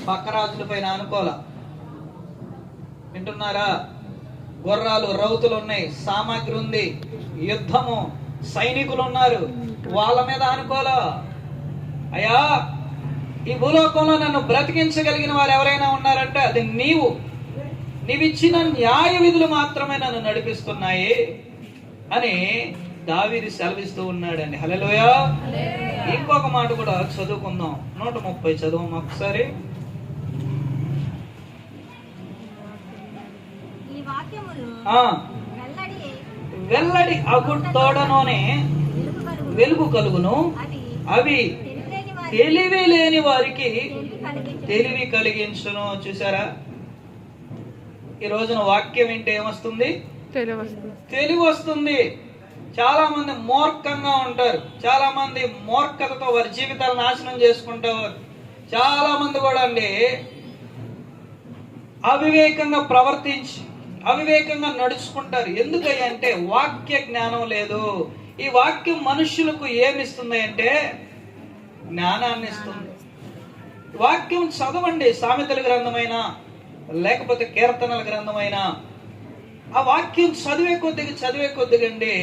పక్క రాజుల పైన అనుకోల. వింటున్నారా? గుర్రాలు రౌతులు ఉన్నాయి, సామాగ్రి ఉంది, యుద్ధము, సైనికులు ఉన్నారు, వాళ్ళ మీద అనుకోలా. అయ్యా, ఈ భూలోకంలో నన్ను బ్రతికించగలిగిన వారు ఎవరైనా ఉన్నారంటే అది నీవిచ్చిన న్యాయ విధులు మాత్రమే నన్ను నడిపిస్తున్నాయి అని దావీదు సెలవిస్తూ ఉన్నాడండి. హల్లెలూయా. ఇంకొక మాట కూడా చదువుకుందాం. 130 చదువు ఒకసారి. వెల్లడి అగుట్టోడనోనే వెలుగు కలుగును, అవి తెలివి లేని వారికి తెలివి కలిగించును. చూసారా? ఈ రోజున వాక్యం వింటే ఏమొస్తుంది? తెలివి వస్తుంది. చాలా మంది మూర్ఖంగా ఉంటారు, చాలా మంది మూర్ఖతతో వారి జీవితాలు నాశనం చేసుకుంటారు. చాలా మంది కూడా అండి అవివేకంగా ప్రవర్తించి అవివేకంగా నడుచుకుంటారు. ఎందుకంటే వాక్య జ్ఞానం లేదు. ఈ వాక్యం మనుషులకు ఏమిస్తుంది అంటే జ్ఞానాన్ని ఇస్తుంది. వాక్యం చదవండి, సామెతల గ్రంథమైన లేకపోతే కీర్తనల గ్రంథమైన ఆ వాక్యం చదివే కొద్దిగండి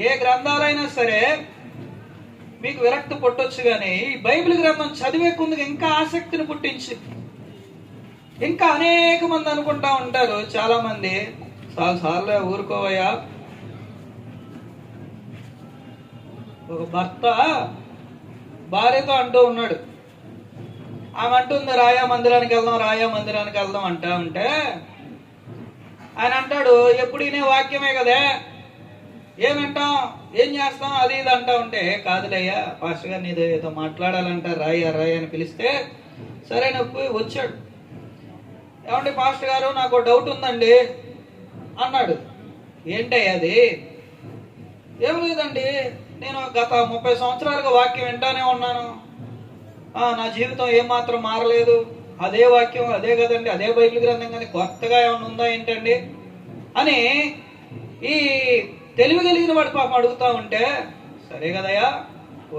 ఏ గ్రంథాలైనా సరే మీకు విరక్తి పుట్టొచ్చు, కానీ ఈ బైబిల్ గ్రంథం చదివే కొద్దిగా ఇంకా ఆసక్తిని పుట్టించి ఇంకా అనేక మంది అనుకుంటా ఉంటారు. చాలా మంది చాలాసార్లు ఊరుకోవయ్యా. ఒక భర్త భార్యతో అంటూ ఉన్నాడు, ఆమె అంటుంది రాయా మందిరానికి వెళ్దాం అంటా ఉంటే ఆయన అంటాడు, ఎప్పుడు ఇనే వాక్యమే కదే, ఏమంటాం, ఏం చేస్తాం, అది ఇది అంటా ఉంటే, కాదులయ్యా పాస్టర్ గారు నీతో ఏదో మాట్లాడాలంట, రాయ అని పిలిస్తే సరే నొప్పి వచ్చాడు. ఏమండి పాస్టర్ గారు, నాకు డౌట్ ఉందండి అన్నాడు. ఏంటయ్యా అది? ఏం లేదండి, నేను గత 30 సంవత్సరాలుగా వాక్యం వింటానే ఉన్నాను, నా జీవితం ఏమాత్రం మారలేదు, అదే వాక్యం అదే కదండి, అదే బైబిల్ గ్రంథం, కానీ కొత్తగా ఏమైనా ఉందా ఏంటండి అని ఈ తెలివి కలిగిన వాడు పాపం అడుగుతా ఉంటే, సరే కదయ్యా,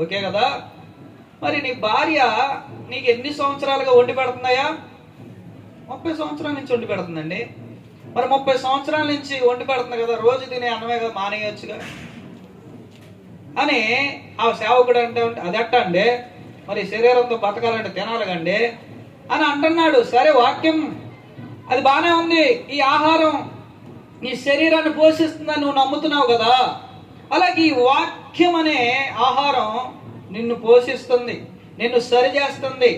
ఓకే కదా, మరి నీ భార్య నీకు ఎన్ని సంవత్సరాలుగా వండి పెడుతుందయ్యా? 30 సంవత్సరాల నుంచి వండి పెడుతుందండి. మరి 30 సంవత్సరాల నుంచి వండి పెడుతుంది కదా, రోజు తినే అన్నమే కదా, మానేయొచ్చుగా అని ఆ సేవకుడు అంటే అదెట్ట అండి, మరి శరీరంతో బతకాలంటే తినాలి కండి అని అంటున్నాడు. సరే, వాక్యం అది బానే ఉంది, ఈ ఆహారం నీ శరీరాన్ని పోషిస్తుందని నువ్వు నమ్ముతున్నావు కదా, అలాగే ఈ వాక్యం అనే ఆహారం నిన్ను పోషిస్తుంది, నిన్ను సరి చేస్తుంది.